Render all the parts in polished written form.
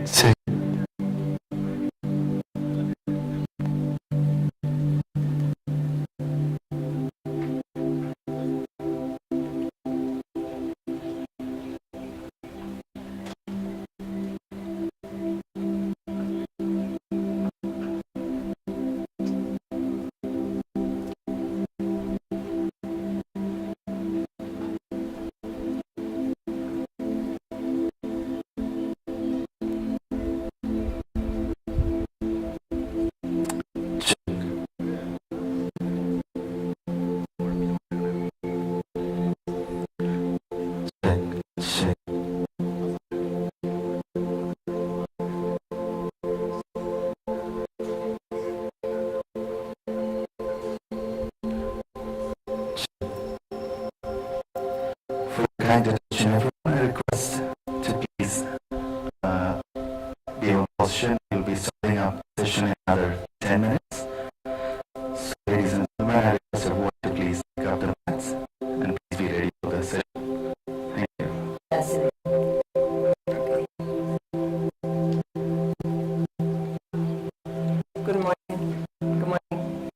Sí. Check. For kind attention, everyone, I request to please be in position. We'll be starting our session in another 10 minutes. So, ladies and gentlemen, I request everyone to please pick up the mats and please be ready for the session. Thank you. Good morning. Good morning.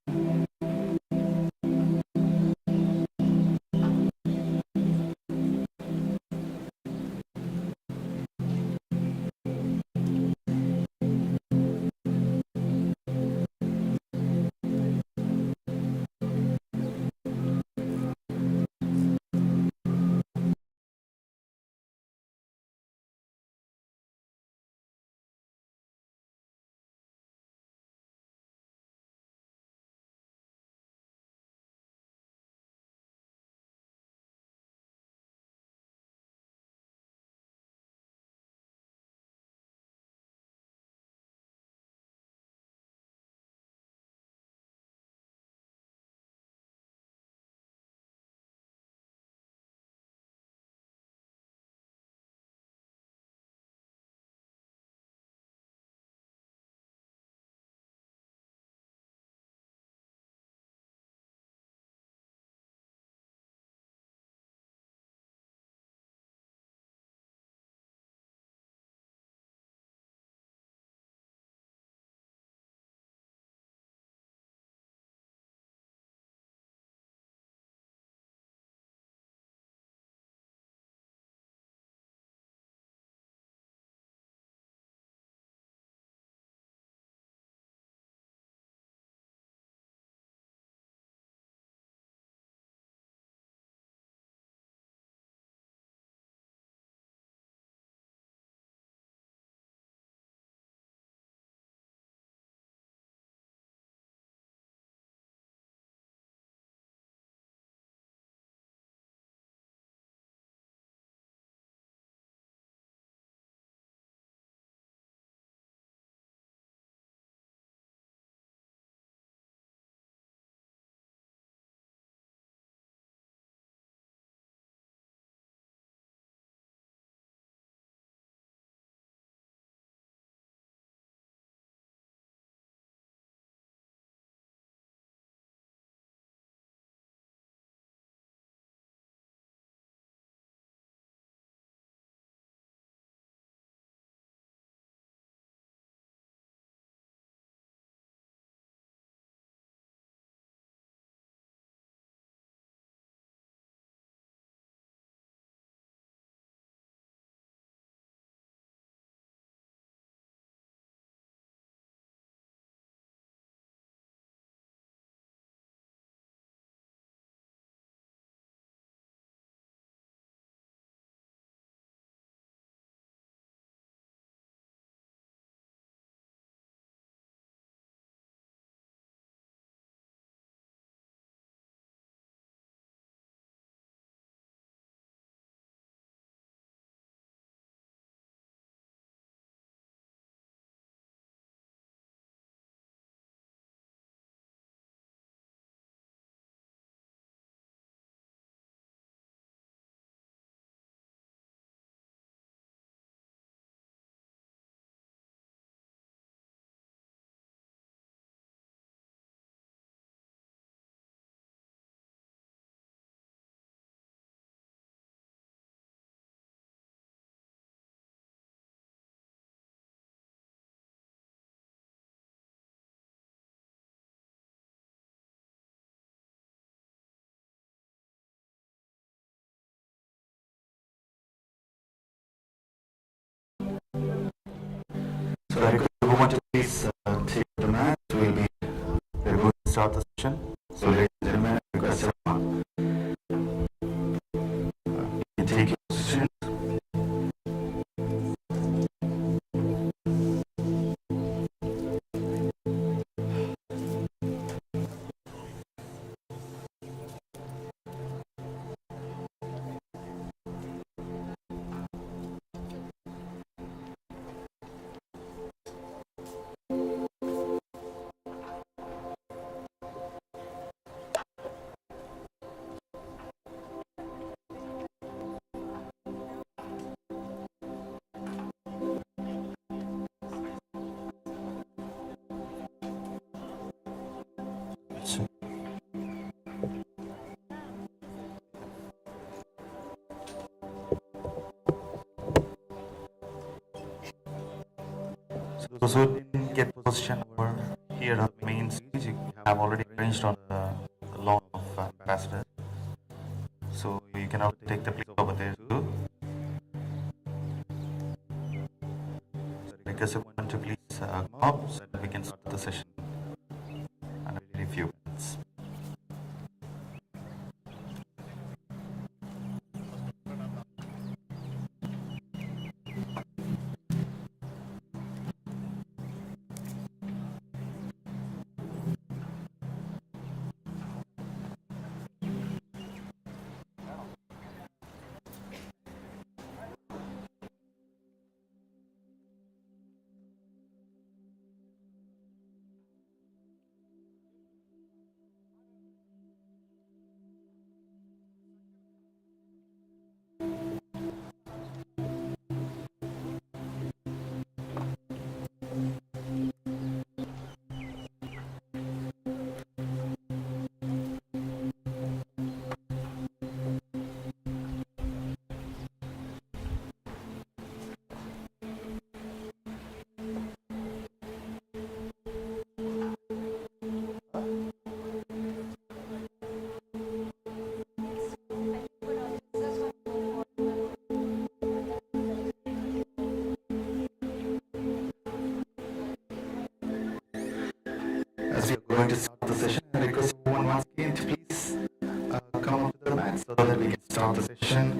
I request everyone to please take the mat. We're going to start the session. So, ladies and gentlemen, I request everyone you take your position. So those who didn't get position over here on the main stage, you have already arranged on the lawn of ambassadors. So you can also take the place over there too. So I request everyone to please come up so that we can start the session in a very few minutes. As we are going to start the session, I request everyone once again to please come up to the mat so that we can start the session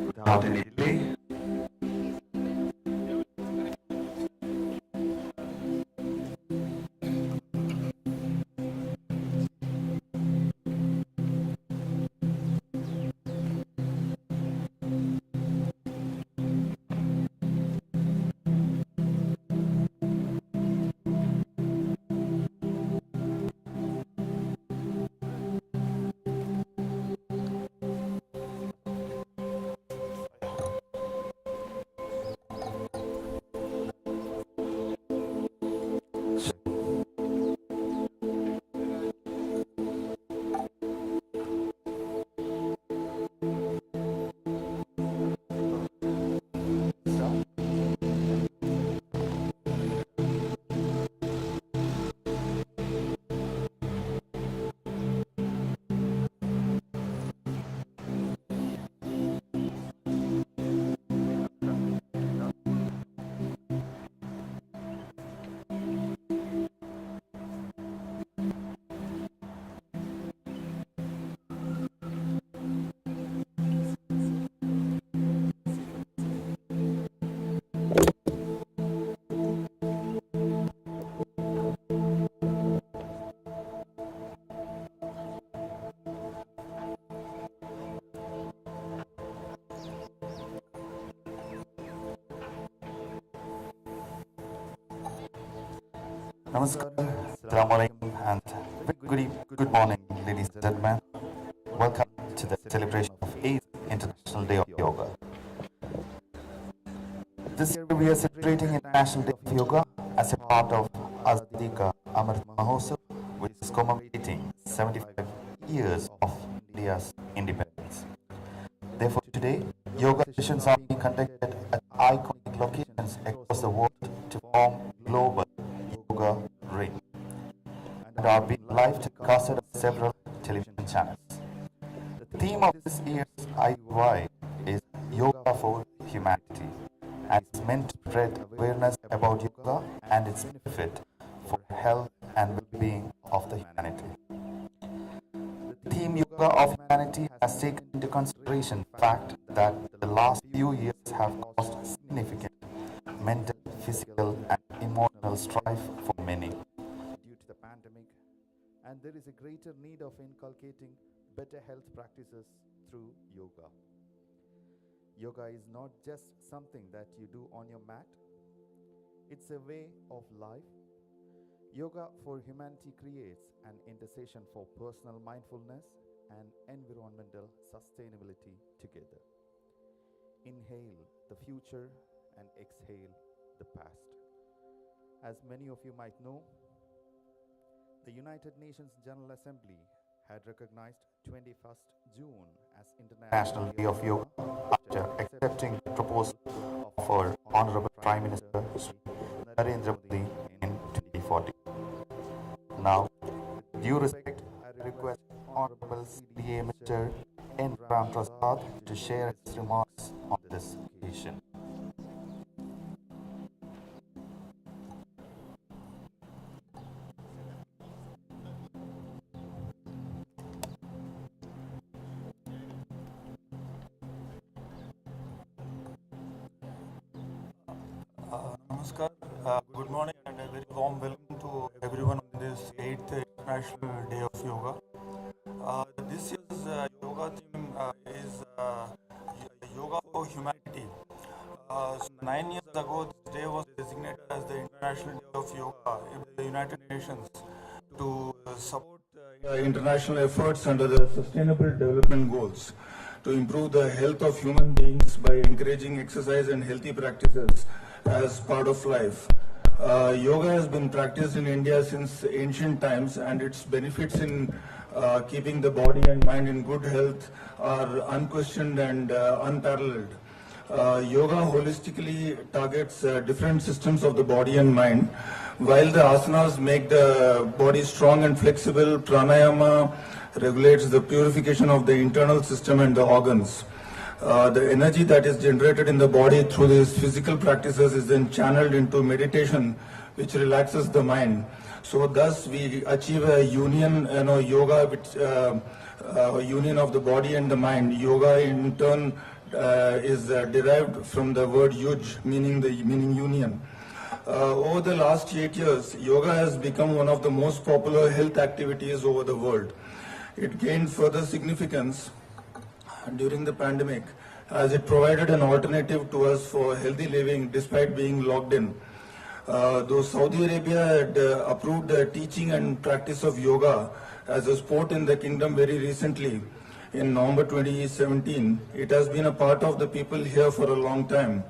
without any delay. Namaskar, Assalamu alaikum, and good morning, ladies and gentlemen. Welcome to the celebration of 8th International Day of Yoga. This year we are celebrating International Day of Yoga as a part of Azadi Ka Amrit Mahotsav, which is commemorating 75 years of India's independence. Therefore, today, yoga sessions are being conducted at iconic locations across the world to form global yoga ring and are being live telecasted on several television channels. The theme of this year's IUI is Yoga for Humanity and is meant to spread awareness about yoga and its benefit for health and well-being of the humanity. The theme Yoga of Humanity has taken into consideration the fact that the last few years have caused significant mental, physical, and emotional strife for many due to the pandemic, and there is a greater need of inculcating better health practices through yoga. Yoga is not just something that you do on your mat, it's a way of life. Yoga for Humanity creates an intersection for personal mindfulness and environmental sustainability together. Inhale the future and exhale the past. As many of you might know, the United Nations General Assembly had recognized 21st June as International Day of Yoga after accepting the proposal of our Honorable Prime Minister Narendra Modi in 2014. Now, with due respect, I request Honorable CDA Mr. N. Ram Prasad to share his remarks on this occasion. Namaskar. Good morning and a very warm welcome to everyone on this 8th International Day of Yoga. This year's yoga theme is Yoga for Humanity. 9 years ago, this day was designated as the International Day of Yoga in the United Nations to support international efforts under the Sustainable Development Goals to improve the health of human beings by encouraging exercise and healthy practices as part of life. Yoga has been practiced in India since ancient times, and its benefits in keeping the body and mind in good health are unquestioned and unparalleled. Yoga holistically targets different systems of the body and mind. While the asanas make the body strong and flexible, pranayama regulates the purification of the internal system and the organs. The energy that is generated in the body through these physical practices is then channeled into meditation, which relaxes the mind. So thus we achieve a union, yoga, which union of the body and the mind. Yoga in turn is derived from the word yuj, meaning union. Over the last 8 years, yoga has become one of the most popular health activities over the world. It gained further significance during the pandemic, as it provided an alternative to us for healthy living despite being locked in. Though Saudi Arabia had approved the teaching and practice of yoga as a sport in the kingdom very recently, in November 2017, it has been a part of the people here for a long time.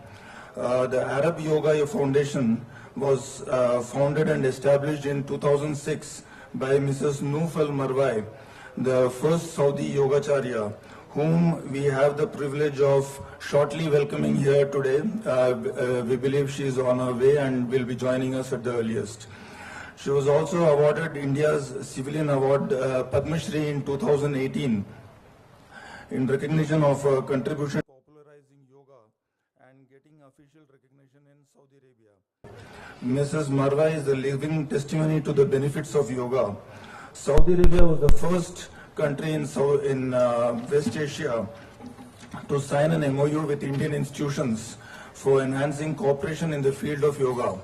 The Arab Yoga Foundation was founded and established in 2006 by Mrs. Noof Al-Marwai, the first Saudi Yogacharya, whom we have the privilege of shortly welcoming here today. We believe she is on her way and will be joining us at the earliest. She was also awarded India's Civilian Award Padma Shri in 2018 in recognition of her contribution to popularizing yoga and getting official recognition in Saudi Arabia. Mrs. Marwai is a living testimony to the benefits of yoga. Saudi Arabia was the first country in West Asia to sign an MOU with Indian institutions for enhancing cooperation in the field of yoga.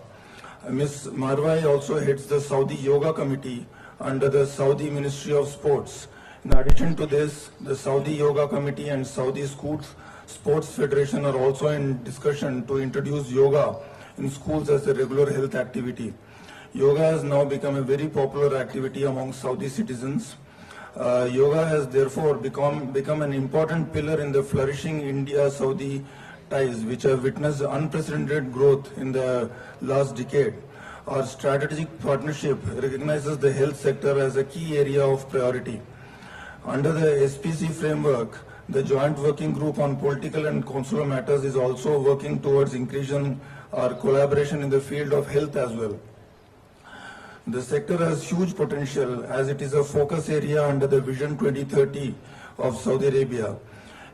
Ms. Marwai also heads the Saudi Yoga Committee under the Saudi Ministry of Sports. In addition to this, the Saudi Yoga Committee and Saudi Sports Federation are also in discussion to introduce yoga in schools as a regular health activity. Yoga has now become a very popular activity among Saudi citizens. Yoga has therefore become an important pillar in the flourishing India-Saudi ties, which have witnessed unprecedented growth in the last decade. Our strategic partnership recognizes the health sector as a key area of priority. Under the SPC framework, the Joint Working Group on Political and Consular Matters is also working towards increasing our collaboration in the field of health as well. The sector has huge potential as it is a focus area under the Vision 2030 of Saudi Arabia.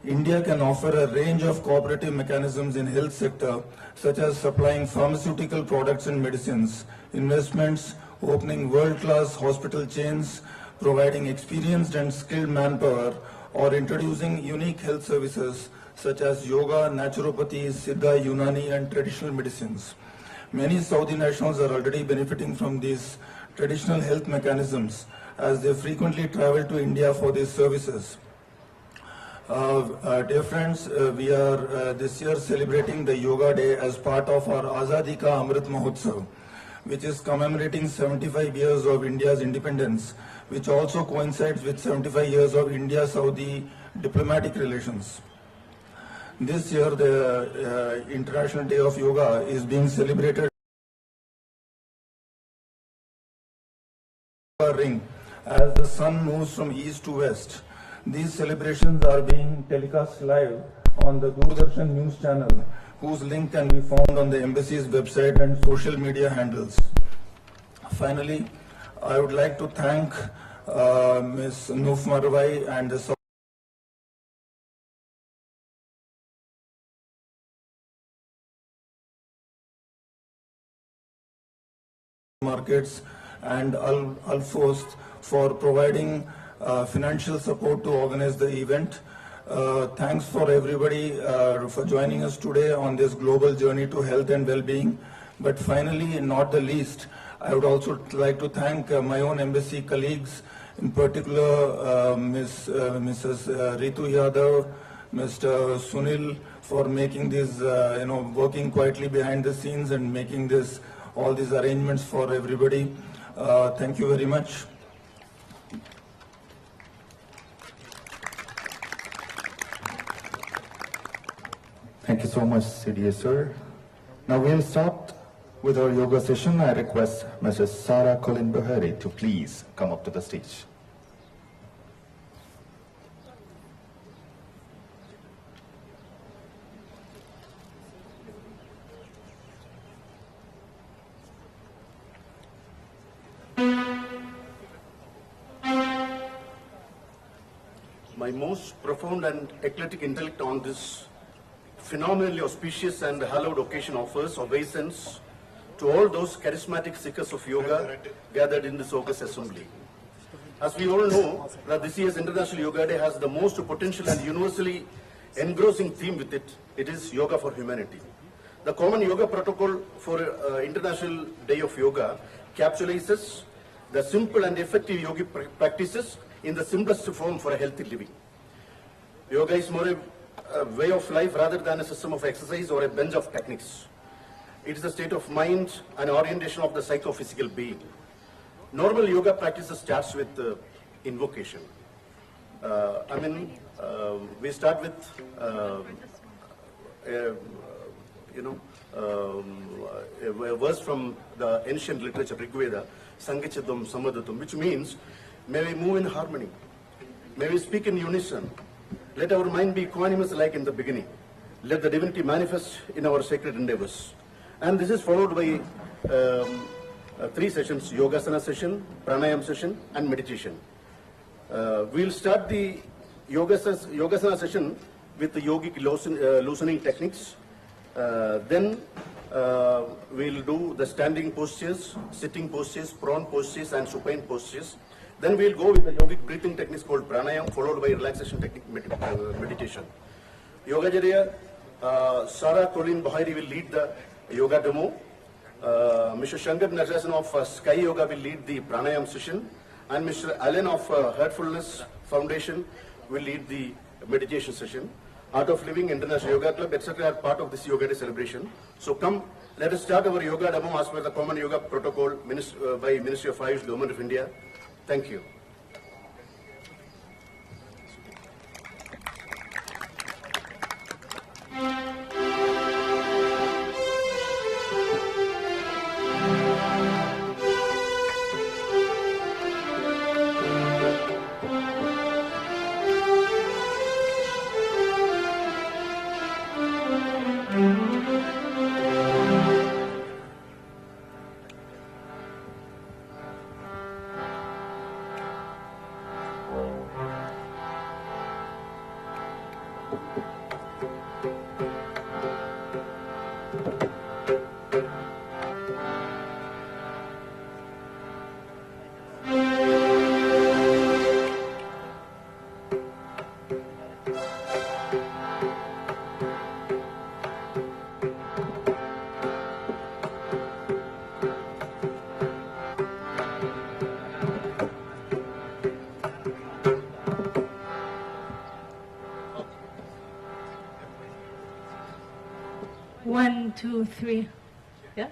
India can offer a range of cooperative mechanisms in health sector, such as supplying pharmaceutical products and medicines, investments, opening world-class hospital chains, providing experienced and skilled manpower, or introducing unique health services such as yoga, naturopathy, Siddha, Unani, and traditional medicines. Many Saudi nationals are already benefiting from these traditional health mechanisms as they frequently travel to India for these services. Dear friends, we are this year celebrating the Yoga Day as part of our Azadi Ka Amrit Mahotsav, which is commemorating 75 years of India's independence, which also coincides with 75 years of India-Saudi diplomatic relations. This year, the International Day of Yoga is being celebrated ring as the sun moves from east to west. These celebrations are being telecast live on the Doordarshan news channel, whose link can be found on the embassy's website and social media handles. Finally, I would like to thank Ms. Noof Marwai and the markets and Al-Fost for providing financial support to organize the event. Thanks for everybody for joining us today on this global journey to health and well-being. But finally, and not the least, I would also like to thank my own embassy colleagues, in particular Mrs. Ritu Yadav, Mr. Sunil, for making this, working quietly behind the scenes and making all these arrangements for everybody. Thank you very much. Thank you so much, CDA sir. Now we'll start with our yoga session. I request Mrs. Sara Colin Buhari to please come up to the stage. My most profound and eclectic intellect on this phenomenally auspicious and hallowed occasion offers obeisance to all those charismatic seekers of yoga gathered in this august assembly. As we all know, that this year's International Yoga Day has the most potential and universally engrossing theme with it. It is Yoga for Humanity. The common yoga protocol for International Day of Yoga capsulizes the simple and effective yogic practices in the simplest form for a healthy living. Yoga is more a way of life rather than a system of exercise or a bench of techniques. It is a state of mind and orientation of the psychophysical being. Normal yoga practice starts with invocation. We start with a verse from the ancient literature, Rig Veda, Sangichadam Samadatum, which means, may we move in harmony, may we speak in unison, let our mind be equanimous like in the beginning, let the divinity manifest in our sacred endeavors. And this is followed by 3 sessions, Yogasana session, Pranayam session, and meditation. We'll start the Yogasana session with the yogic loosening techniques. Then we'll do the standing postures, sitting postures, prone postures, and supine postures. Then we'll go with the yogic breathing techniques called pranayam, followed by relaxation technique meditation. Yoga Jarya, Sara Colin Buhari will lead the yoga demo. Mr. Shankar Najasan of Sky Yoga will lead the pranayam session, and Mr. Allen of Heartfulness Foundation will lead the meditation session. Art of Living, International Yoga Club, etc. are part of this Yoga Day celebration. So come, let us start our yoga demo as per the common yoga protocol by Ministry of Ayush, Government of India. Thank you. One, two, three. Yeah?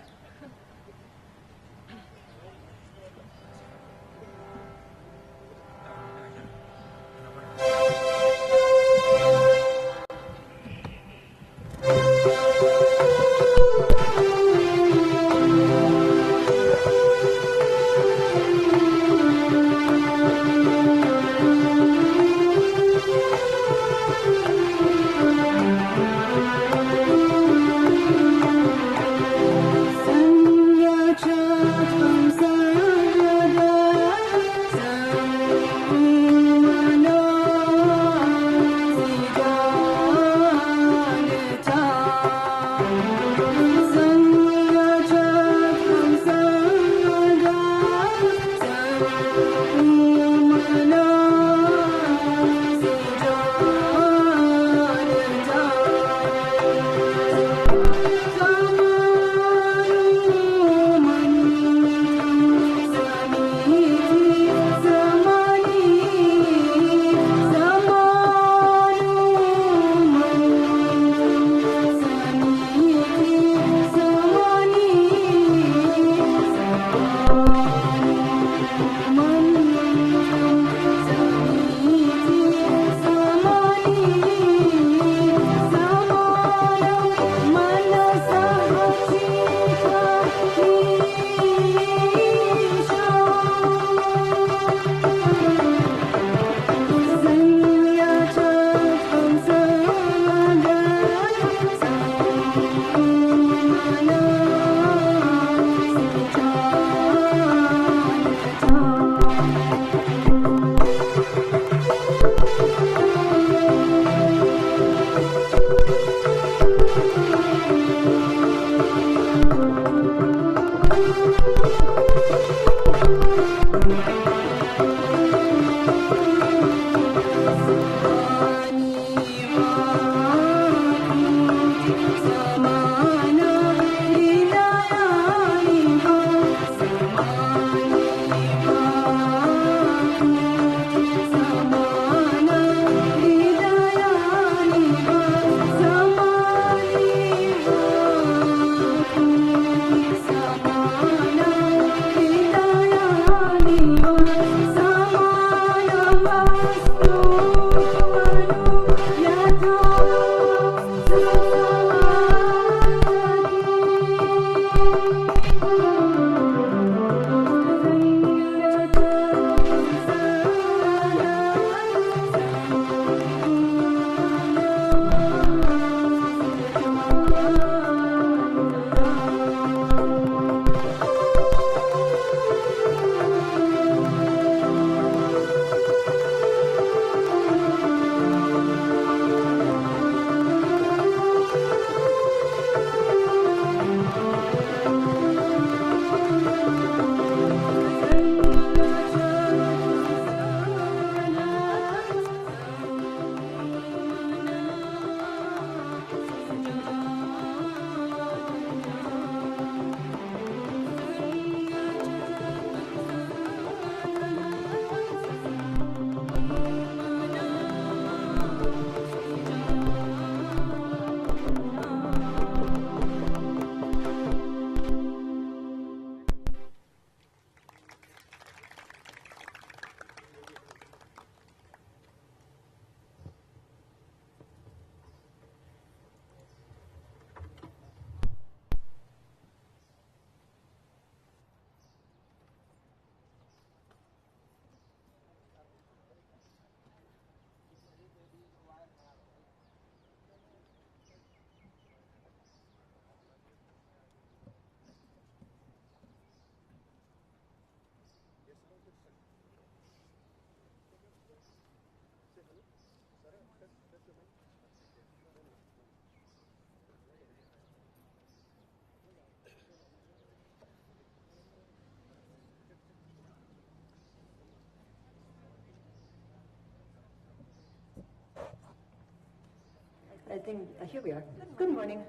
think, here we are. Good morning.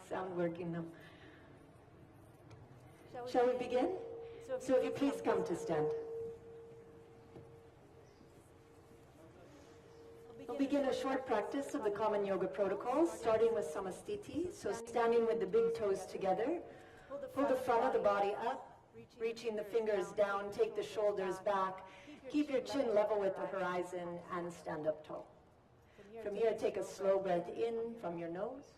Sound working now. Shall we begin? So if you please come to stand. We'll begin a short practice of the common yoga protocols, starting with samastiti, so standing with the big toes together. Pull the front of the body up, reaching the fingers down, take the shoulders back, keep your chin level with the horizon, and stand up tall. From here, take a slow breath in from your nose,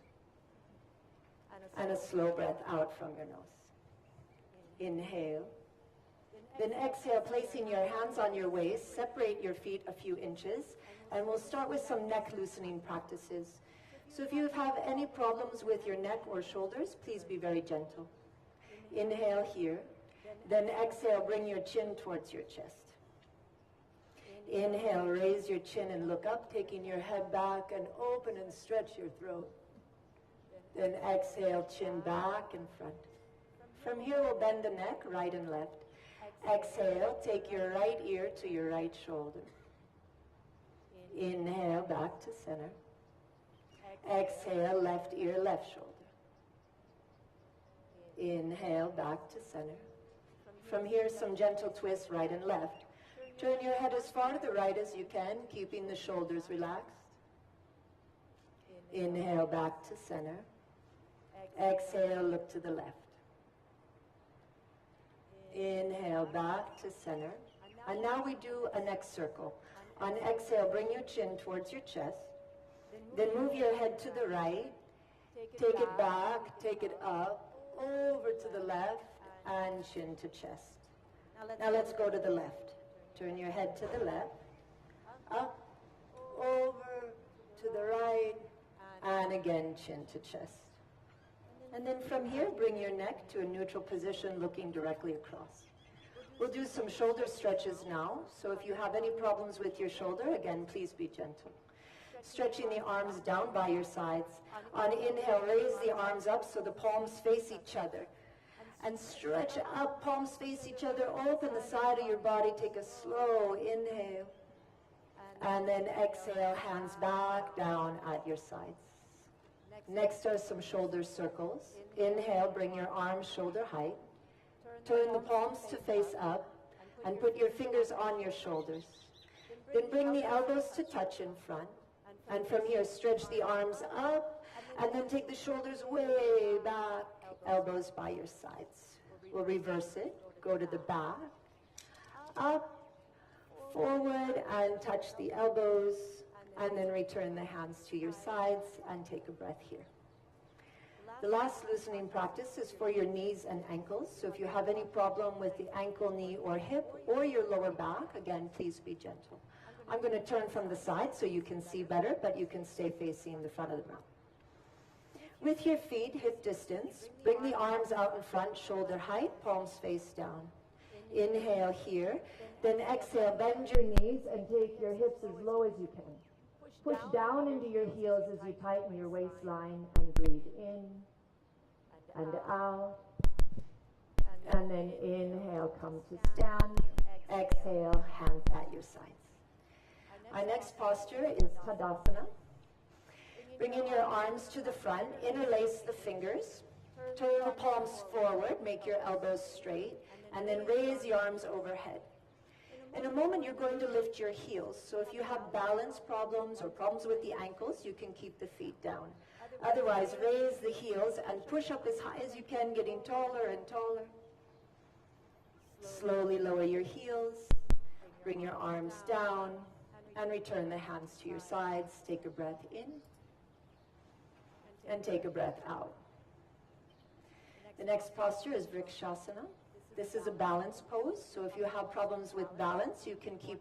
and a slow breath out from your nose. Inhale. Then exhale, placing your hands on your waist, separate your feet a few inches, and we'll start with some neck loosening practices. So if you have any problems with your neck or shoulders, please be very gentle. Inhale here, then exhale, bring your chin towards your chest. Inhale, raise your chin and look up, taking your head back and open and stretch your throat. Then exhale, chin back and front. From here, we'll bend the neck, right and left. Exhale, take your right ear to your right shoulder. Inhale, back to center. Exhale, left ear, left shoulder. Inhale, back to center. From here, some gentle twists, right and left. Turn your head as far to the right as you can, keeping the shoulders relaxed. Inhale, back to center. Exhale, look to the left. Inhale, back to center. And now we do a neck circle. On exhale, bring your chin towards your chest. Then move your head to the right. Take it back, take it up, over to the left, and chin to chest. Now let's go to the left. Turn your head to the left, up, over, to the right, and again, chin to chest. And then from here, bring your neck to a neutral position, looking directly across. We'll do some shoulder stretches now, so if you have any problems with your shoulder, again, please be gentle. Stretching the arms down by your sides. On inhale, raise the arms up so the palms face each other. And stretch up, palms face each other, open the side of your body, take a slow inhale. And then exhale, hands back down at your sides. Next are some shoulder circles. Inhale, bring your arms shoulder height. Turn the palms to face up and put your fingers on your shoulders. Then bring the elbows to touch in front. And from here, stretch the arms up and then take the shoulders way back, elbows by your sides. We'll reverse it. Go to the back, up, forward, and touch the elbows. And then return the hands to your sides and take a breath here. The last loosening practice is for your knees and ankles. So if you have any problem with the ankle, knee, or hip, or your lower back, again, please be gentle. I'm going to turn from the side so you can see better, but you can stay facing the front of the mat. With your feet hip distance, bring the arms out in front, shoulder height, palms face down. Inhale here, then exhale, bend your knees and take your hips as low as you can. Push down into your heels as you tighten your waistline and breathe in and out. And then inhale, come to stand. Exhale, hands at your sides. Our next posture is Tadasana. Bring in your arms to the front, interlace the fingers, turn the palms forward, make your elbows straight, and then raise the arms overhead. In a moment, you're going to lift your heels. So if you have balance problems or problems with the ankles, you can keep the feet down. Otherwise, raise the heels and push up as high as you can, getting taller and taller. Slowly lower your heels, bring your arms down, and return the hands to your sides. Take a breath in, and take a breath out. The next posture is Vrikshasana. This is a balance pose, so if you have problems with balance, you can keep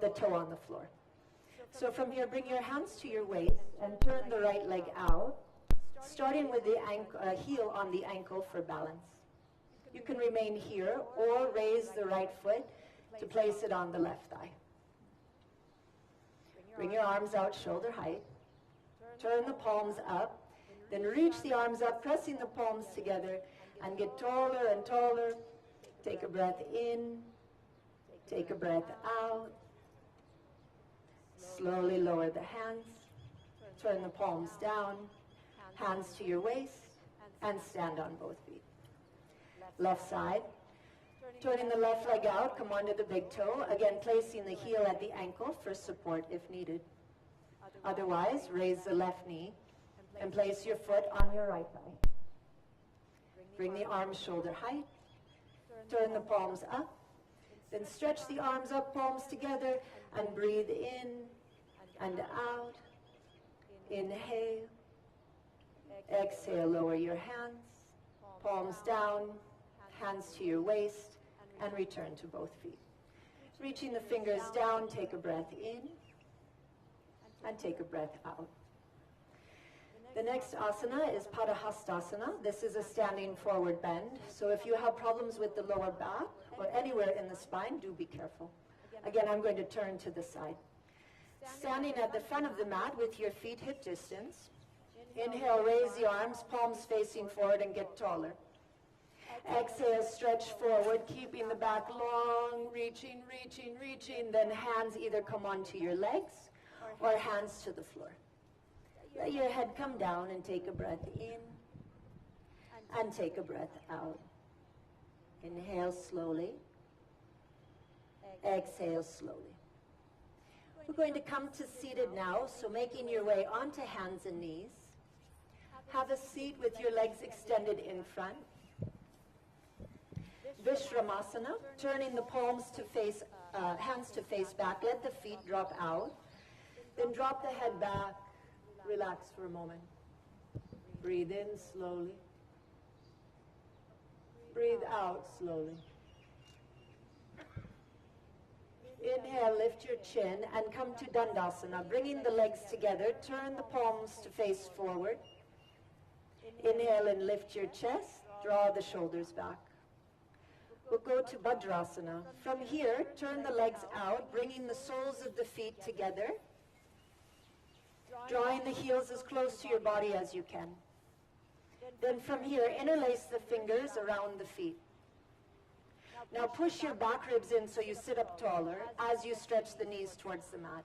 the toe on the floor. So from here, bring your hands to your waist and turn the right leg out, starting with the heel on the ankle for balance. You can remain here or raise the right foot to place it on the left thigh. Bring your arms out shoulder height. Turn the palms up. Then reach the arms up, pressing the palms together, and get taller and taller. Take a breath in. Take a breath out. Slowly lower the hands. turn the palms down, hands to your waist, and stand on both feet. Left side. Turning the left leg out, come onto the big toe. Again, placing the heel at the ankle for support if needed. Otherwise, raise the left knee and place your foot on your right thigh. Bring the arms shoulder height. Turn the palms up. Then stretch the arms up, palms together, and breathe in and out. Inhale. Exhale, lower your hands. Palms down, hands to your waist, and return to both feet. Reaching the fingers down, take a breath in, and take a breath out. The next asana is Padahastasana. This is a standing forward bend. So if you have problems with the lower back or anywhere in the spine, do be careful. Again, I'm going to turn to the side. Standing at the front of the mat with your feet hip distance. Inhale, raise the arms, palms facing forward, and get taller. Exhale, stretch forward, keeping the back long, reaching, reaching, reaching. Then hands either come onto your legs or hands to the floor. Let your head come down and take a breath in and take a breath out. Inhale slowly. Exhale slowly. We're going to come to seated now, so making your way onto hands and knees. Have a seat with your legs extended in front. Vishramasana, turning the palms to face, hands to face back. Let the feet drop out. Then drop the head back. Relax for a moment. Breathe in slowly. Breathe out slowly. Inhale, lift your chin and come to Dandasana. Bringing the legs together, turn the palms to face forward. Inhale and lift your chest. Draw the shoulders back. We'll go to Bhadrasana. From here, turn the legs out, bringing the soles of the feet together. Drawing the heels as close to your body as you can. Then from here, interlace the fingers around the feet. Now push your back ribs in so you sit up taller as you stretch the knees towards the mat.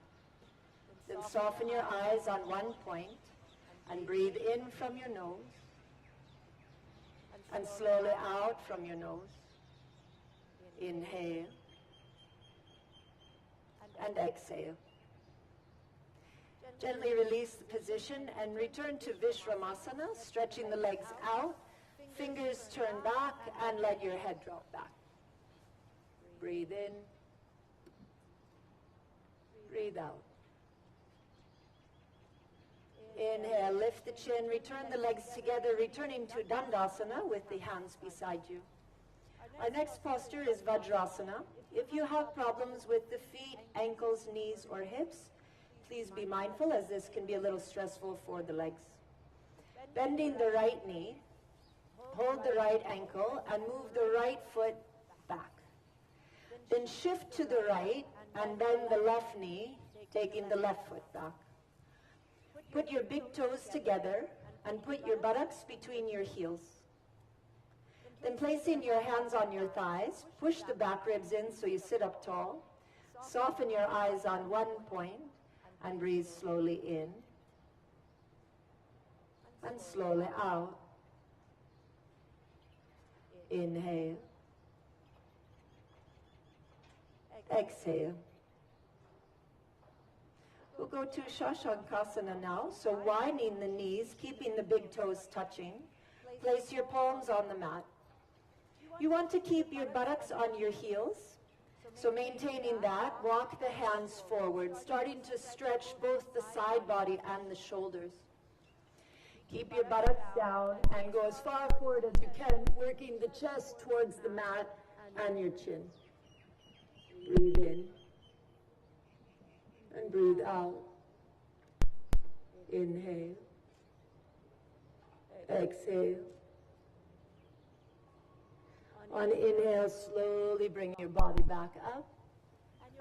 Then soften your eyes on one point and breathe in from your nose and slowly out from your nose. Inhale and exhale. Gently release the position and return to Vishramasana, stretching the legs out, fingers turn back, and let your head drop back. Breathe in, breathe out. Inhale, lift the chin, return the legs together, returning to Dandasana with the hands beside you. Our next posture is Vajrasana. If you have problems with the feet, ankles, knees, or hips, please be mindful, as this can be a little stressful for the legs. Bending the right knee, hold the right ankle, and move the right foot back. Then shift to the right and bend the left knee, taking the left foot back. Put your big toes together and put your buttocks between your heels. Then placing your hands on your thighs, push the back ribs in so you sit up tall. Soften your eyes on one point and breathe slowly in and slowly out. Inhale. Exhale. We'll go to Shashankasana now. So widening the knees, keeping the big toes touching. Place your palms on the mat. You want to keep your buttocks on your heels. So maintaining that, walk the hands forward, starting to stretch both the side body and the shoulders. Keep your buttocks down and go as far forward as you can, working the chest towards the mat and your chin. Breathe in and breathe out. Inhale. Exhale. On inhale, slowly bring your body back up.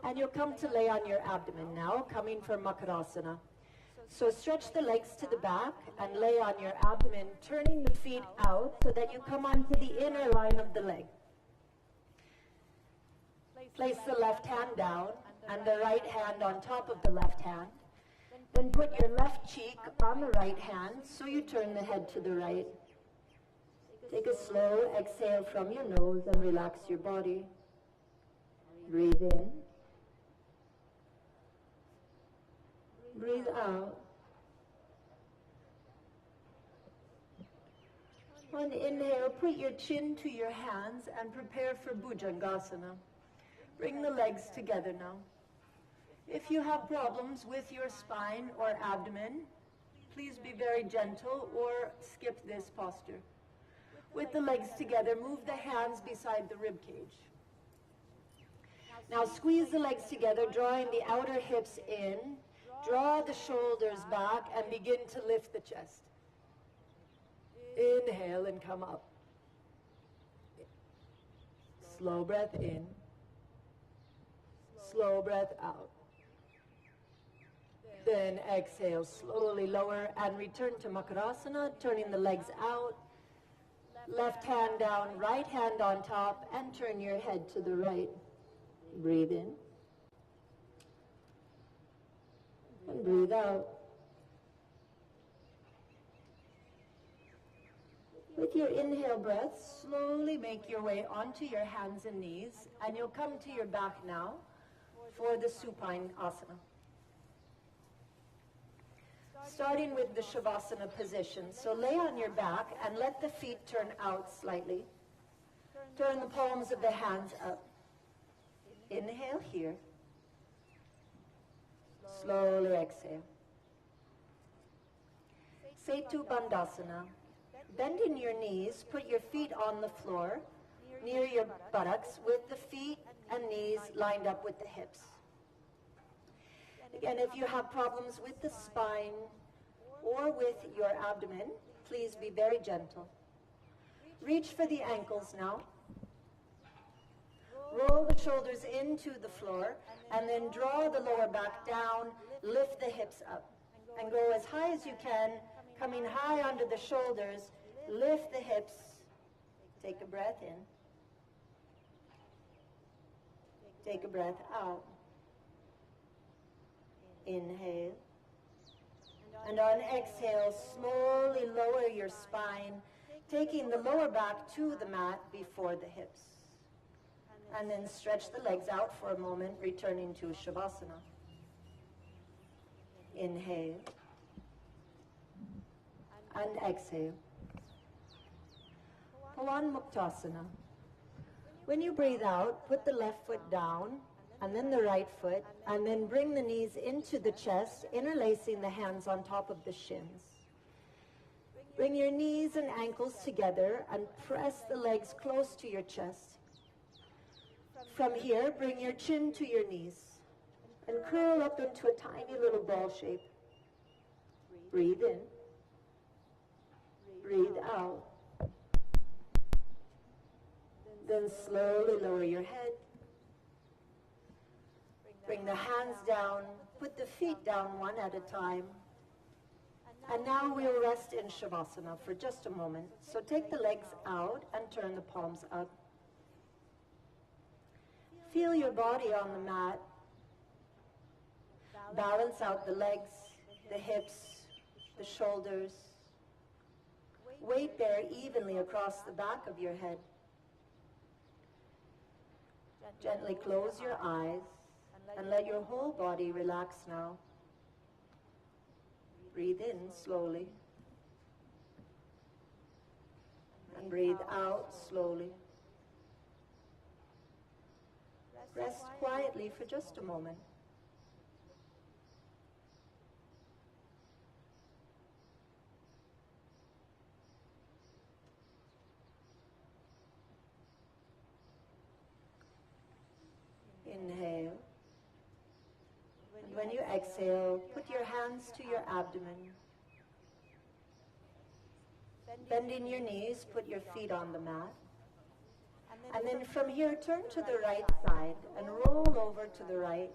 And you'll come to lay on your abdomen now, coming from Makarasana. So stretch the legs to the back and lay on your abdomen, turning the feet out so that you come onto the inner line of the leg. Place the left hand down and the right hand on top of the left hand. Then put your left cheek on the right hand, so you turn the head to the right. Take a slow exhale from your nose and relax your body. Breathe in. Breathe out. On inhale, put your chin to your hands and prepare for Bhujangasana. Bring the legs together now. If you have problems with your spine or abdomen, please be very gentle or skip this posture. With the legs together, move the hands beside the rib cage. Now squeeze the legs together, drawing the outer hips in. Draw the shoulders back and begin to lift the chest. Inhale and come up. Slow breath in. Slow breath out. Then exhale, slowly lower and return to Makarasana, turning the legs out. Left hand down, right hand on top, and turn your head to the right. Breathe in. And breathe out. With your inhale breath, slowly make your way onto your hands and knees, and you'll come to your back now for the supine asana. Starting with the Shavasana position. So lay on your back and let the feet turn out slightly. Turn the palms of the hands up. Inhale here. Slowly exhale. Setu Bandhasana. Bend in your knees, put your feet on the floor near your buttocks with the feet and knees lined up with the hips. Again, if you have problems with the spine or with your abdomen, please be very gentle. Reach for the ankles now. Roll the shoulders into the floor and then draw the lower back down, lift the hips up and go as high as you can, coming high onto the shoulders, lift the hips, take a breath in, take a breath out. Inhale. And on exhale, slowly lower your spine, taking the lower back to the mat before the hips. And then stretch the legs out for a moment, returning to Shavasana. Inhale. And exhale. Pawan Muktasana. When you breathe out, put the left foot down, and then the right foot, and then bring the knees into the chest, interlacing the hands on top of the shins. Bring your knees and ankles together and press the legs close to your chest. From here, bring your chin to your knees and curl up into a tiny little ball shape. Breathe in. Breathe out. Then slowly lower your head. Bring the hands down, put the feet down one at a time. And now we'll rest in Shavasana for just a moment. So take the legs out and turn the palms up. Feel your body on the mat. Balance out the legs, the hips, the shoulders. Weight bear evenly across the back of your head. Gently close your eyes and let your whole body relax now. Breathe in slowly. And breathe out slowly. Rest quietly for just a moment. Inhale. And when you exhale, put your hands to your abdomen. Bending your knees, put your feet on the mat. And then from here, turn to the right side and roll over to the right.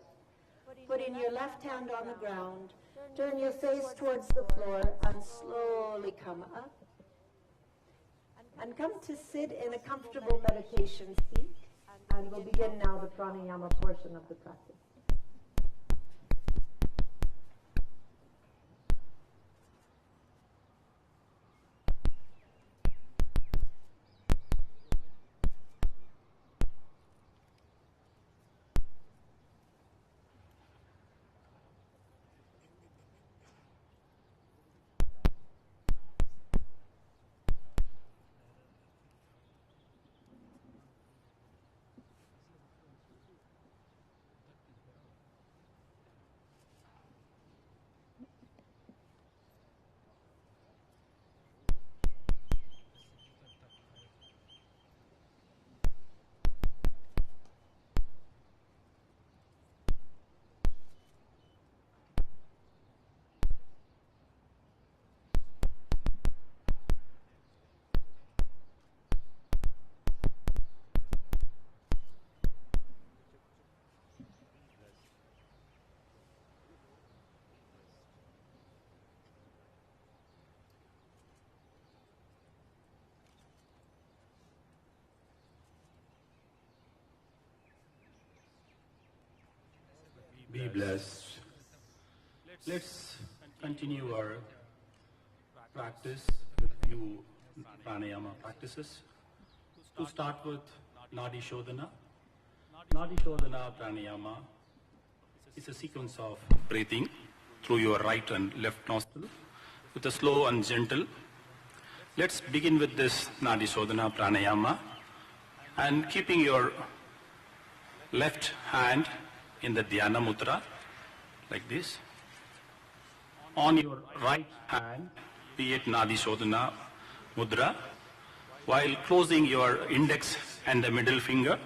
Putting your left hand on the ground, turn your face towards the floor and slowly come up. And come to sit in a comfortable meditation seat. And we'll begin now the pranayama portion of the practice. Be blessed. Let's continue our practice with few pranayama practices. To start with, Nadi Shodhana. Nadi Shodhana pranayama is a sequence of breathing through your right and left nostril with a slow and gentle. Let's begin with this Nadi Shodhana pranayama and keeping your left hand in the Dhyana Mudra like this. On your right hand, be it Nadi Shodhana Mudra, while closing your index and the middle finger,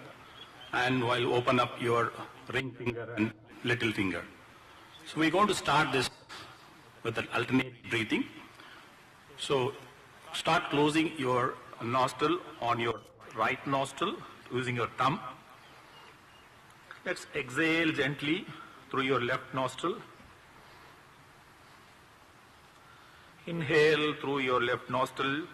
and while open up your ring finger and little finger. So we're going to start this with an alternate breathing. So start closing your nostril on your right nostril using your thumb. Let's exhale gently through your left nostril. Inhale through your left nostril.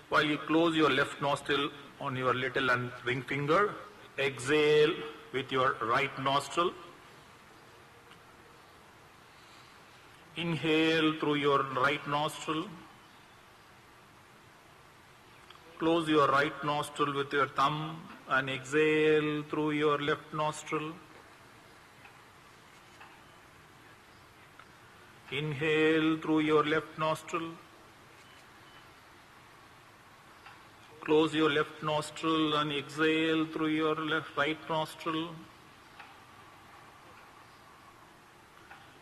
While you close your left nostril on your little and ring finger, exhale with your right nostril. Inhale through your right nostril. Close your right nostril with your thumb and exhale through your left nostril. Inhale through your left nostril. Close your left nostril and exhale through your right nostril.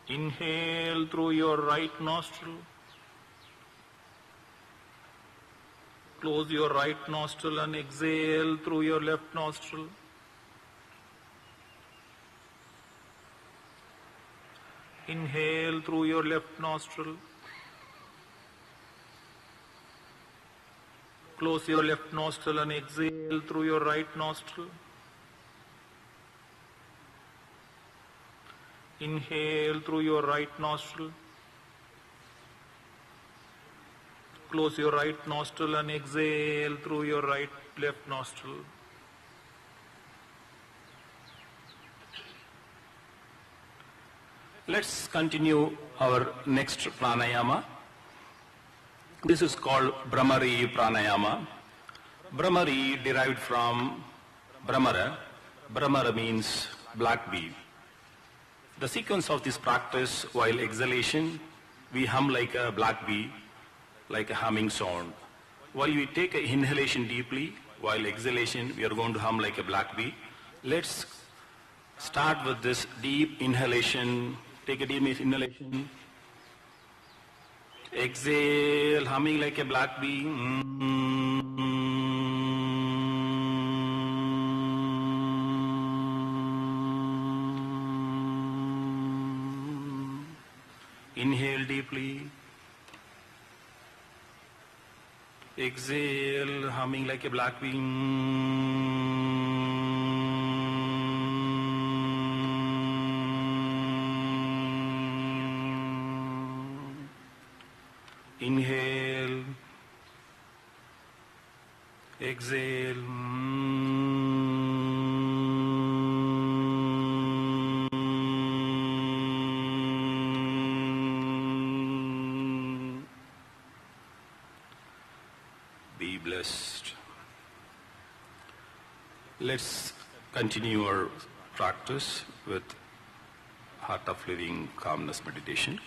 Inhale through your right nostril. Close your right nostril and exhale through your left nostril. Inhale through your left nostril. Close your left nostril and exhale through your right nostril. Inhale through your right nostril. Close your right nostril and exhale through your left nostril. Let's continue our next pranayama. This is called Brahmari pranayama. Brahmari derived from Brahmara. Brahmara means black bee. The sequence of this practice, while exhalation, we hum like a black bee, like a humming sound. While we take an inhalation deeply, while exhalation, we are going to hum like a black bee. Let's start with this deep inhalation. Take a deep inhalation. Exhale, humming like a black bee. Inhale deeply. Exhale, humming like a black bee. Inhale. Exhale. Be blessed. Let's continue our practice with Heart of Living Calmness meditation.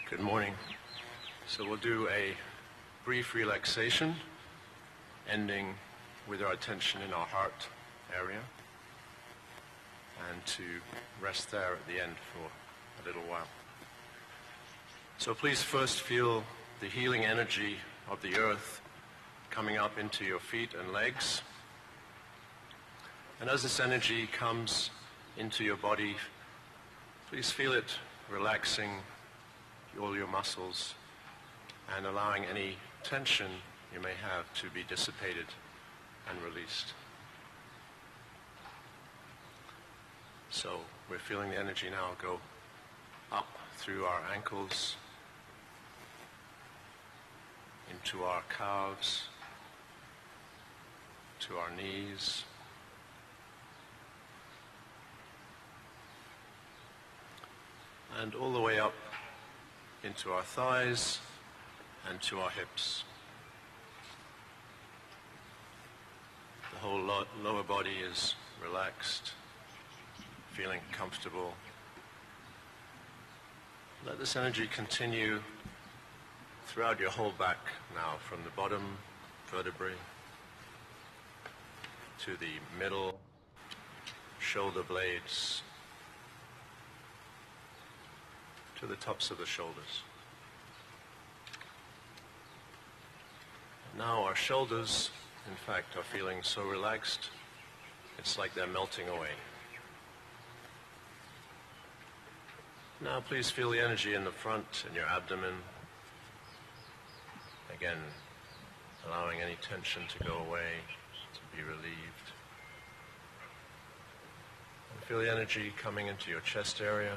Good morning. So we'll do a brief relaxation, ending with our attention in our heart area, and to rest there at the end for a little while. So please first feel the healing energy of the earth coming up into your feet and legs. And as this energy comes into your body, please feel it relaxing all your muscles and allowing any tension you may have to be dissipated and released. So we're feeling the energy now go up through our ankles, into our calves, to our knees, and all the way up into our thighs and to our hips. The whole lower body is relaxed, feeling comfortable. Let this energy continue throughout your whole back now, from the bottom vertebrae to the middle shoulder blades to the tops of the shoulders. Now our shoulders, in fact, are feeling so relaxed, it's like they're melting away. Now please feel the energy in the front, in your abdomen. Again, allowing any tension to go away, to be relieved. And feel the energy coming into your chest area,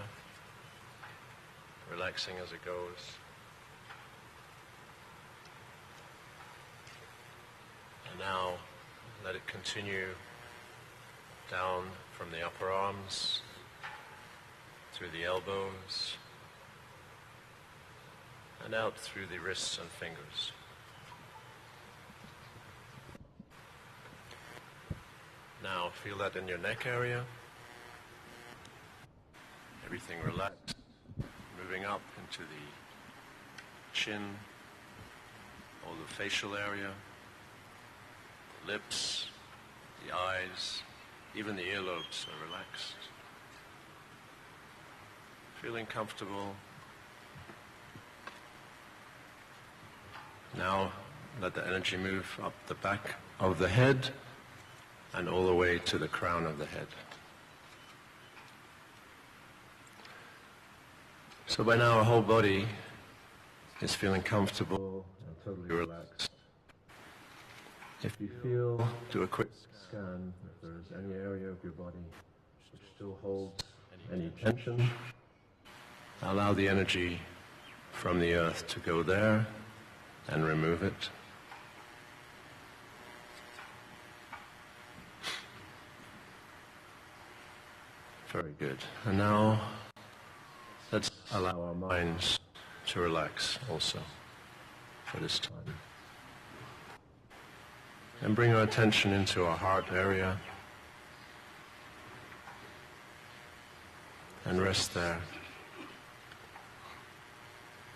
relaxing as it goes. And now let it continue down from the upper arms, through the elbows, and out through the wrists and fingers. Now feel that in your neck area. Everything relaxed, moving up into the chin, all the facial area, the lips, the eyes, even the earlobes are relaxed. Feeling comfortable. Now let the energy move up the back of the head and all the way to the crown of the head. So by now our whole body is feeling comfortable and totally relaxed. If you feel, do a quick scan if there is any area of your body which still holds any tension. Allow the energy from the earth to go there and remove it. Very good. And now let's allow our minds to relax also for this time. And bring our attention into our heart area and rest there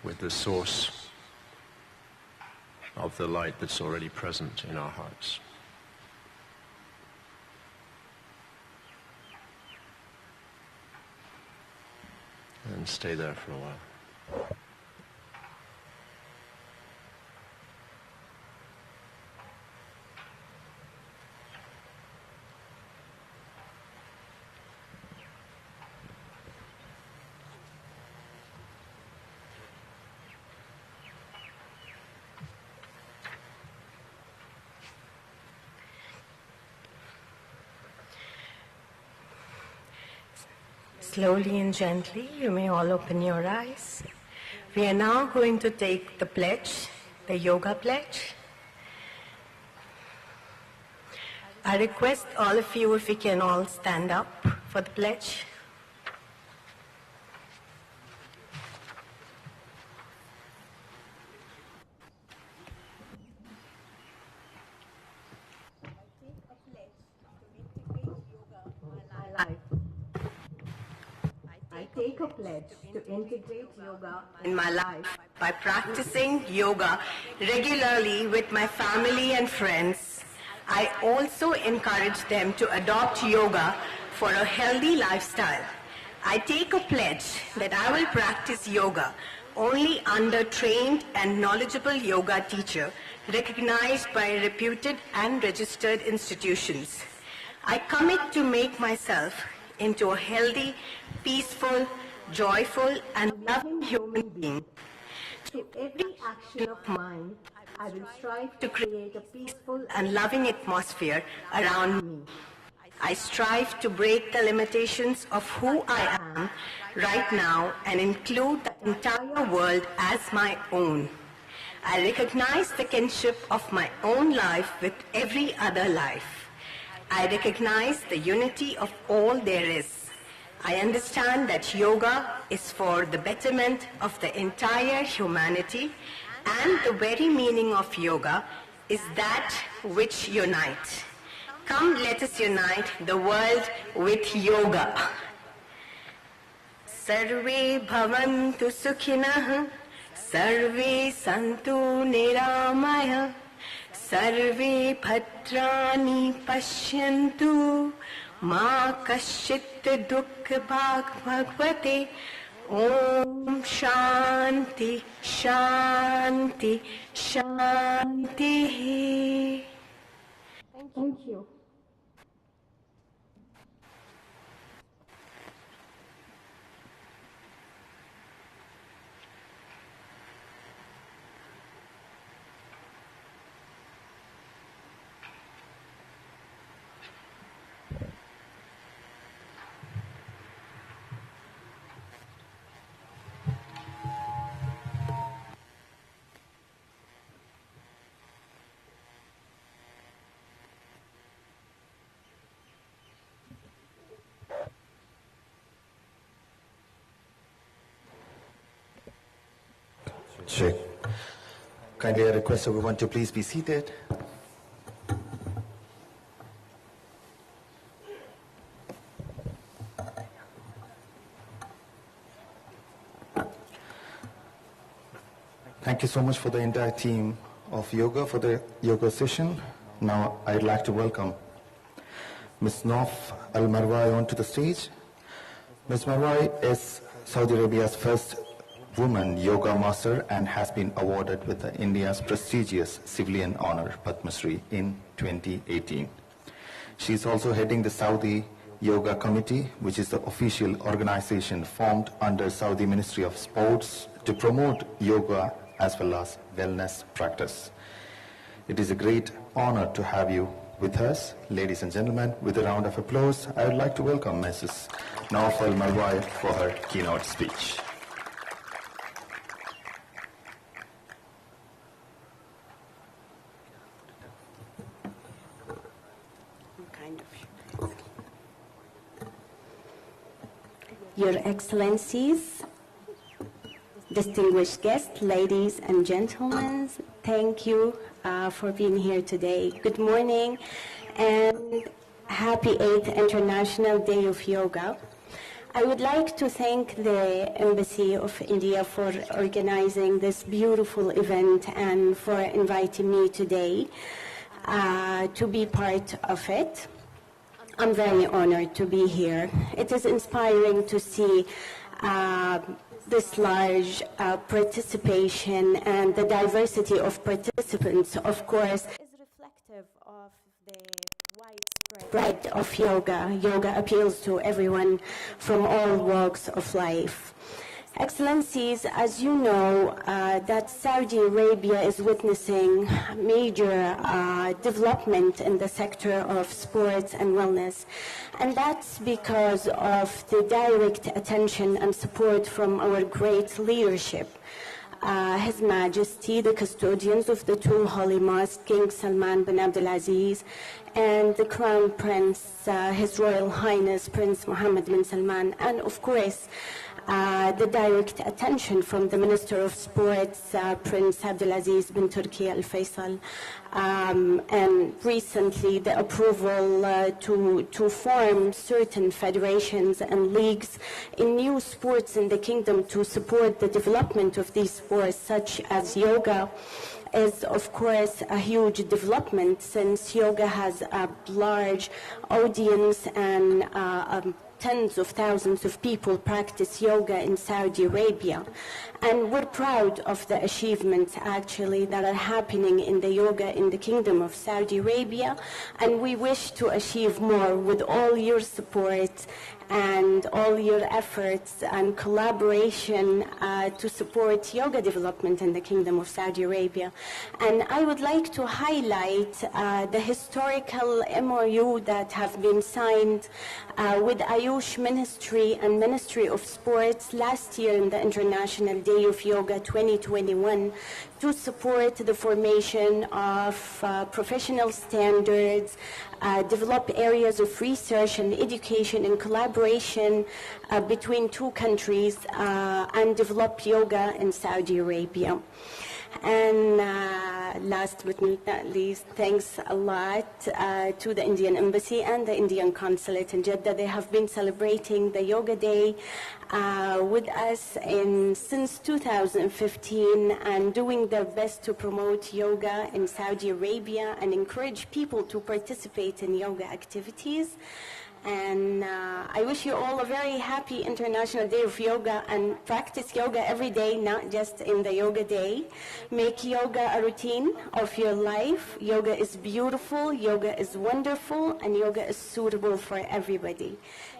with the source of the light that's already present in our hearts. And stay there for a while. Slowly and gently, you may all open your eyes. We are now going to take the pledge, the yoga pledge. I request all of you if we can all stand up for the pledge. I take a pledge to integrate yoga in my life by practicing yoga regularly with my family and friends. I also encourage them to adopt yoga for a healthy lifestyle. I take a pledge that I will practice yoga only under trained and knowledgeable yoga teacher recognized by reputed and registered institutions. I commit to make myself into a healthy, peaceful, joyful, and loving human being. Through every action of mine, I will strive to create a peaceful and loving atmosphere around me. I strive to break the limitations of who I am right now and include the entire world as my own. I recognize the kinship of my own life with every other life. I recognize the unity of all there is. I understand that yoga is for the betterment of the entire humanity, and the very meaning of yoga is that which unites. Come, let us unite the world with yoga. Sarve bhavantu sukhinah, sarve santu niramaya, sarve bhadrani pashyantu, ma kaschit dukha bhagvate. Om Shanti, Shanti, Shanti. Thank you. Check. Kindly I request everyone to please be seated. Thank you so much for the entire team of yoga for the yoga session. Now I'd like to welcome Ms. Nauf Al-Marwai onto the stage. Ms. Marwai is Saudi Arabia's first woman yoga master and has been awarded with India's prestigious civilian honor Padma Shri in 2018. She is also heading the Saudi Yoga Committee, which is the official organization formed under Saudi Ministry of Sports to promote yoga as well as wellness practice. It is a great honor to have you with us. Ladies and gentlemen, with a round of applause, I would like to welcome Mrs. Nauf Al-Marwai for her keynote speech. Your Excellencies, distinguished guests, ladies and gentlemen, thank you for being here today. Good morning and happy 8th International Day of Yoga. I would like to thank the Embassy of India for organizing this beautiful event and for inviting me today to be part of it. I'm very honored to be here. It is inspiring to see this large participation, and the diversity of participants, of course, is reflective of the widespread of yoga. Yoga appeals to everyone from all walks of life. Excellencies, as you know, that Saudi Arabia is witnessing major development in the sector of sports and wellness. And that's because of the direct attention and support from our great leadership. His Majesty, the custodians of the two holy mosques, King Salman bin Abdulaziz, and the Crown Prince, His Royal Highness Prince Mohammed bin Salman, and of course, the direct attention from the Minister of Sports, Prince Abdulaziz bin Turki Al Faisal, and recently the approval to form certain federations and leagues in new sports in the kingdom to support the development of these sports, such as yoga, is of course a huge development, since yoga has a large audience and tens of thousands of people practice yoga in Saudi Arabia. And we're proud of the achievements actually that are happening in the yoga in the Kingdom of Saudi Arabia, and we wish to achieve more with all your support and all your efforts and collaboration to support yoga development in the Kingdom of Saudi Arabia. And I would like to highlight the historical MOU that have been signed with Ayush Ministry and Ministry of Sports last year in the International Day of Yoga 2021 to support the formation of professional standards, develop areas of research and education in collaboration between two countries, and develop yoga in Saudi Arabia. And last but not least, thanks a lot to the Indian Embassy and the Indian Consulate in Jeddah. They have been celebrating the Yoga Day with us since 2015 and doing their best to promote yoga in Saudi Arabia and encourage people to participate in yoga activities. And I wish you all a very happy International Day of Yoga, and practice yoga every day, not just in the Yoga Day. Make yoga a routine of your life. Yoga is beautiful, yoga is wonderful, and yoga is suitable for everybody.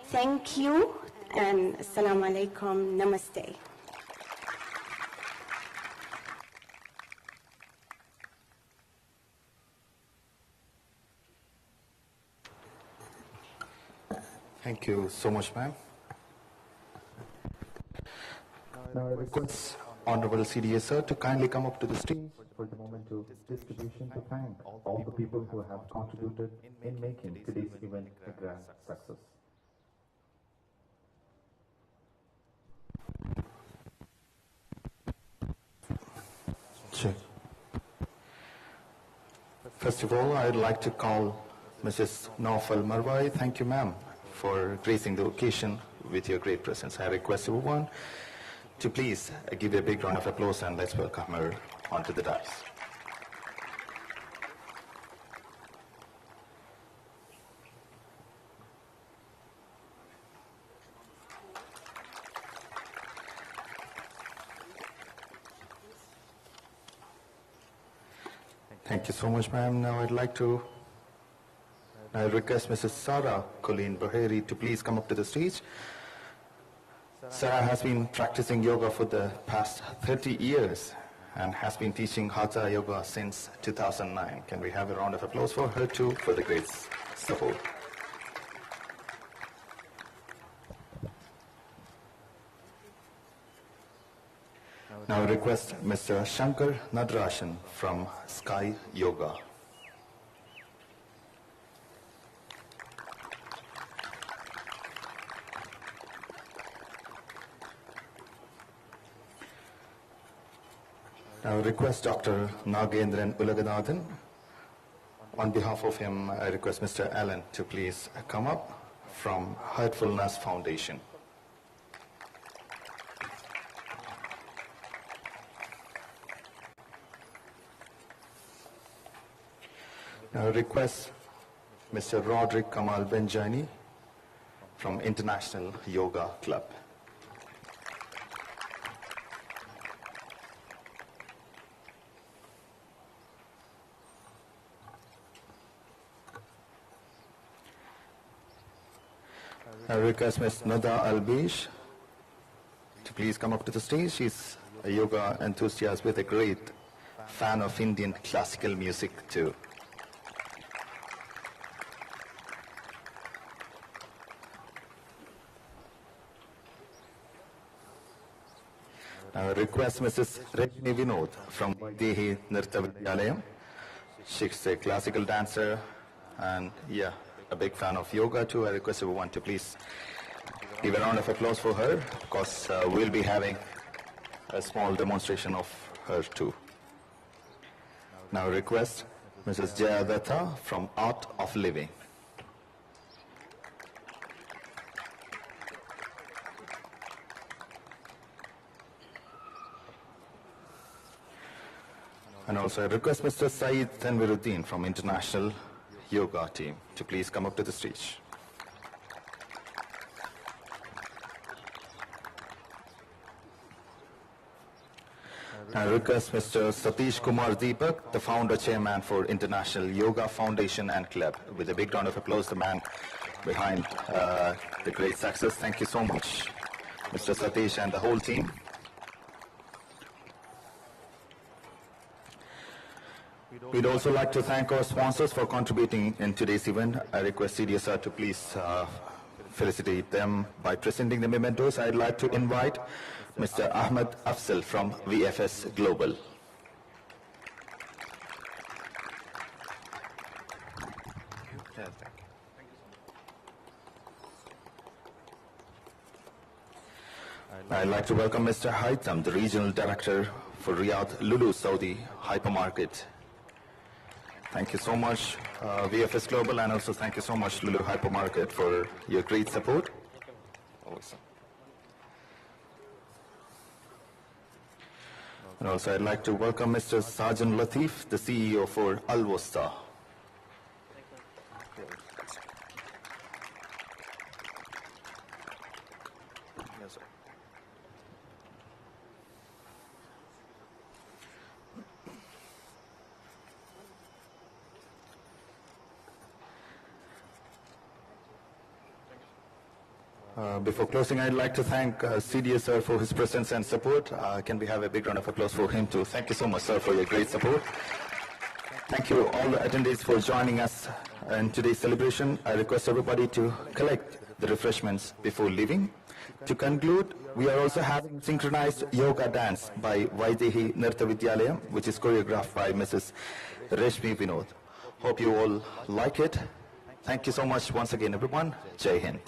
Thank you, and Assalamu alaikum, namaste. Thank you so much, ma'am. Now I request Honorable CDA sir to kindly come up to the stage for the moment of distribution to thank all the people who have contributed in making today's event a grand success. Sure. First of all, I'd like to call Mrs. Naufal Marwai. Thank you, ma'am, for gracing the occasion with your great presence. I request everyone to please give a big round of applause and let's welcome her onto the dais. Thank you so much, ma'am. Now I'd like to I request Mrs. Sarah Colleen Baheri to please come up to the stage. Sarah has been practicing yoga for the past 30 years and has been teaching Hatha Yoga since 2009. Can we have a round of applause for her too for the great support? Now I request Mr. Shankar Nadrashan from Sky Yoga. I request Dr. Nagendran Ulaganathan. On behalf of him, I request Mr. Allen to please come up from Heartfulness Foundation. I request Mr. Roderick Kamal Benjani from International Yoga Club. I request Ms. Nada Albish to please come up to the stage. She's a yoga enthusiast with a great fan of Indian classical music too. I request Mrs. Rajni Vinod from Dehi Nirtya Vidyalayam. She's a classical dancer and a big fan of yoga too. I request everyone to please give a round of applause for her because we'll be having a small demonstration of her too. Now I request Mrs. Jaya Datta from Art of Living. And also I request Mr. Saeed Tanviruddin from International Yoga team to please come up to the stage. I request Mr. Satish Kumar Deepak, the founder chairman for International Yoga Foundation and Club. With a big round of applause, the man behind the great success. Thank you so much, Mr. Satish and the whole team. We'd also like to thank our sponsors for contributing in today's event. I request CDSR to please felicitate them by presenting the mementos. I'd like to invite Mr. Ahmed Afzal from VFS Global. I'd like to welcome Mr. Haitham, the Regional Director for Riyadh Lulu Saudi Hypermarket. Thank you so much, VFS Global, and also thank you so much, Lulu Hypermarket, for your great support. Awesome. And also I'd like to welcome Mr. Sajan Latif, the CEO for Al Wusta. Yes, sir. Before closing, I'd like to thank CDSR for his presence and support. Can we have a big round of applause for him too? Thank you so much, sir, for your great support. Thank you all the attendees for joining us in today's celebration. I request everybody to collect the refreshments before leaving. To conclude, we are also having synchronized yoga dance by Vaidehi Nirtya Vidyalaya, which is choreographed by Mrs. Reshmi Vinod. Hope you all like it. Thank you so much once again, everyone. Jai Hind.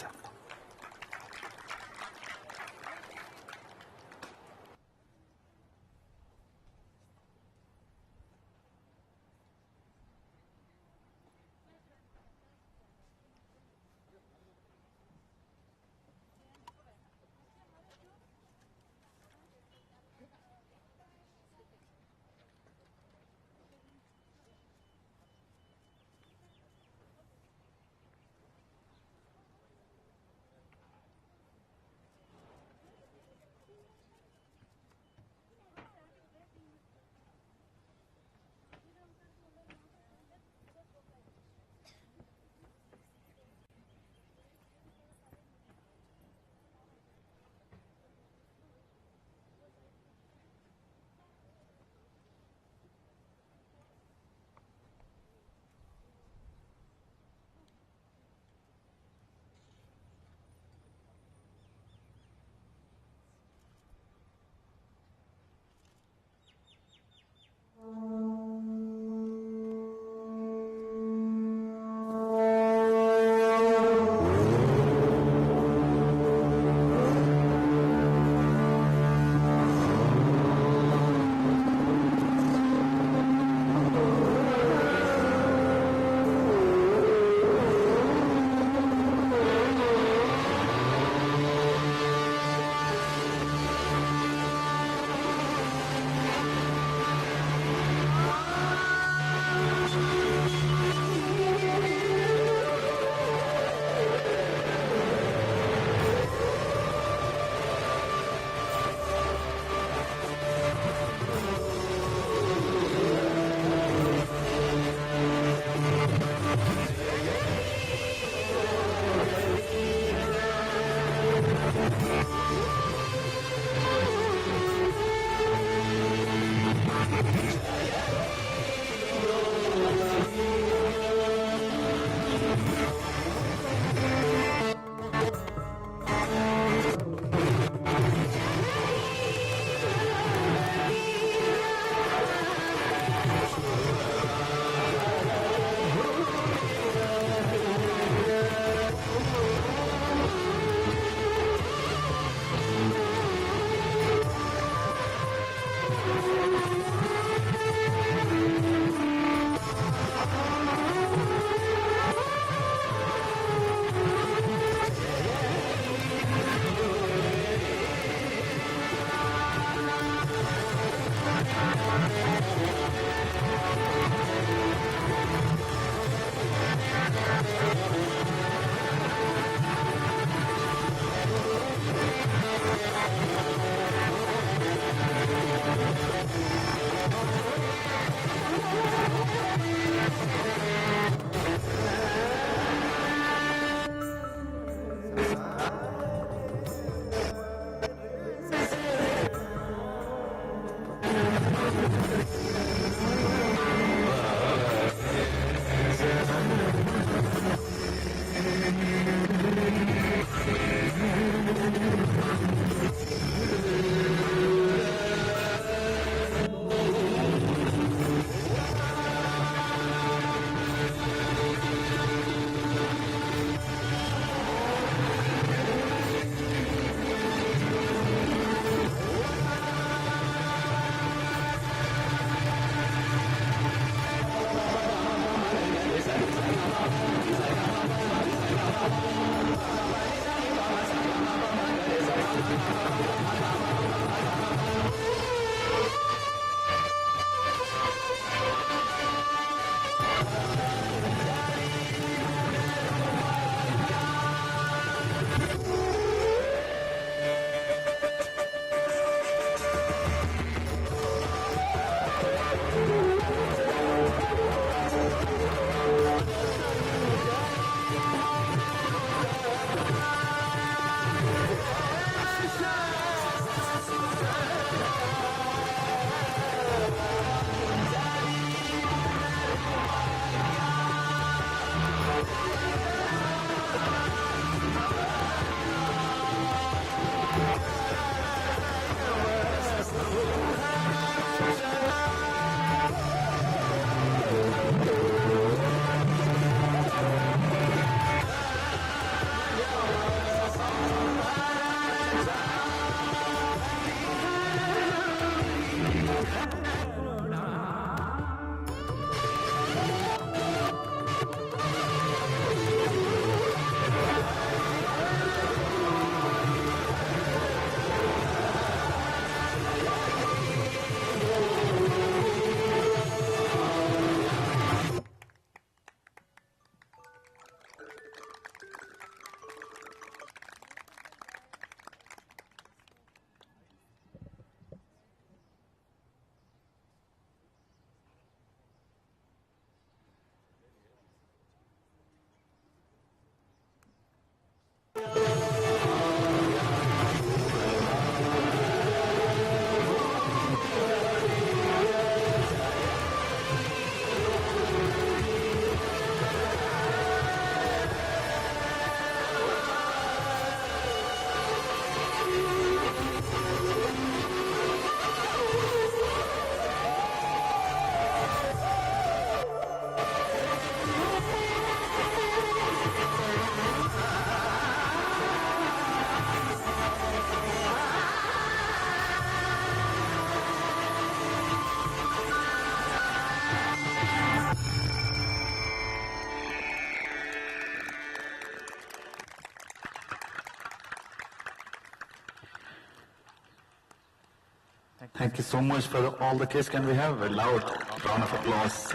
Thank you so much for all the kids. Can we have a loud round of applause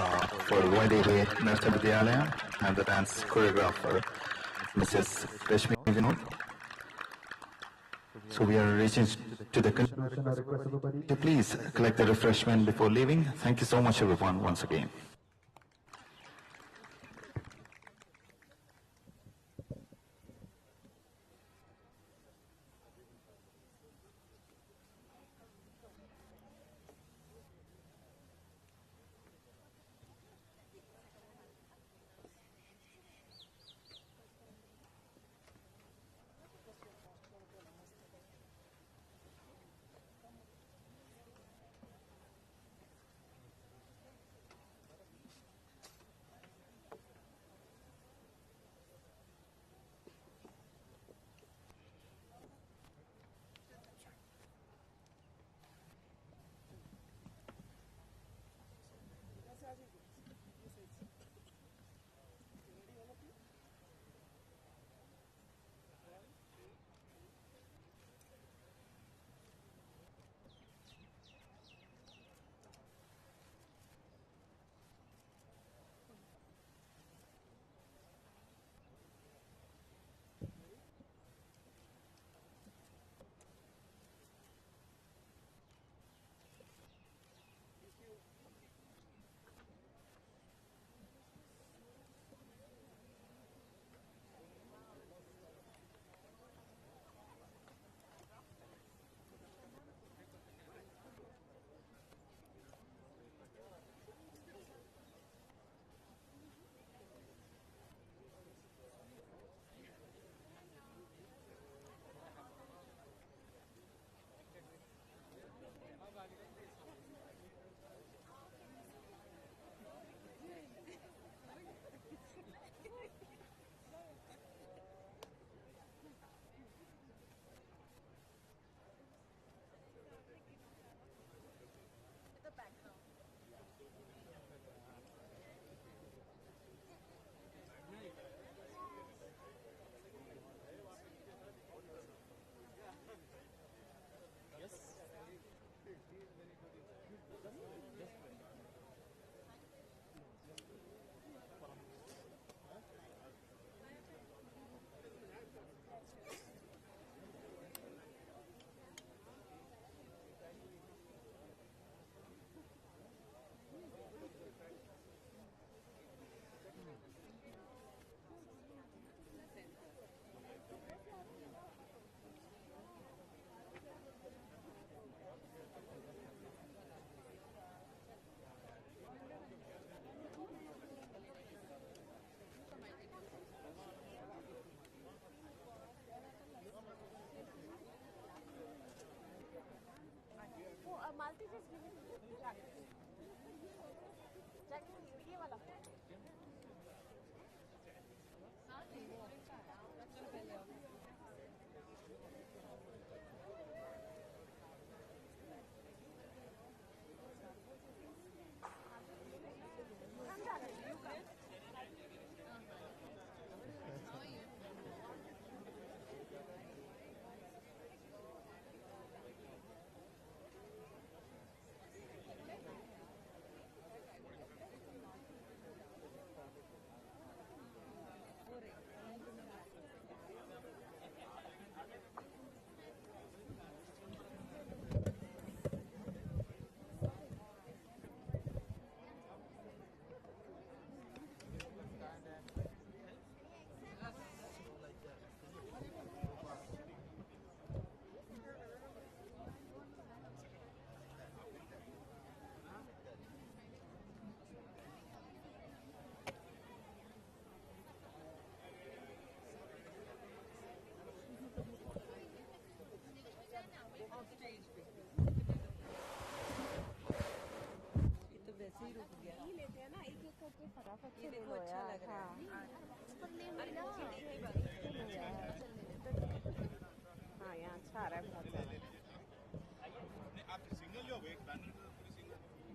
for YDA National Vidyalaya and the dance choreographer, Mrs. Rashmi Vinod. So we are reaching to the conclusion. I request everybody to please collect the refreshment before leaving. Thank you so much, everyone, once again.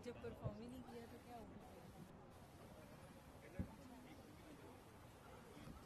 जब perform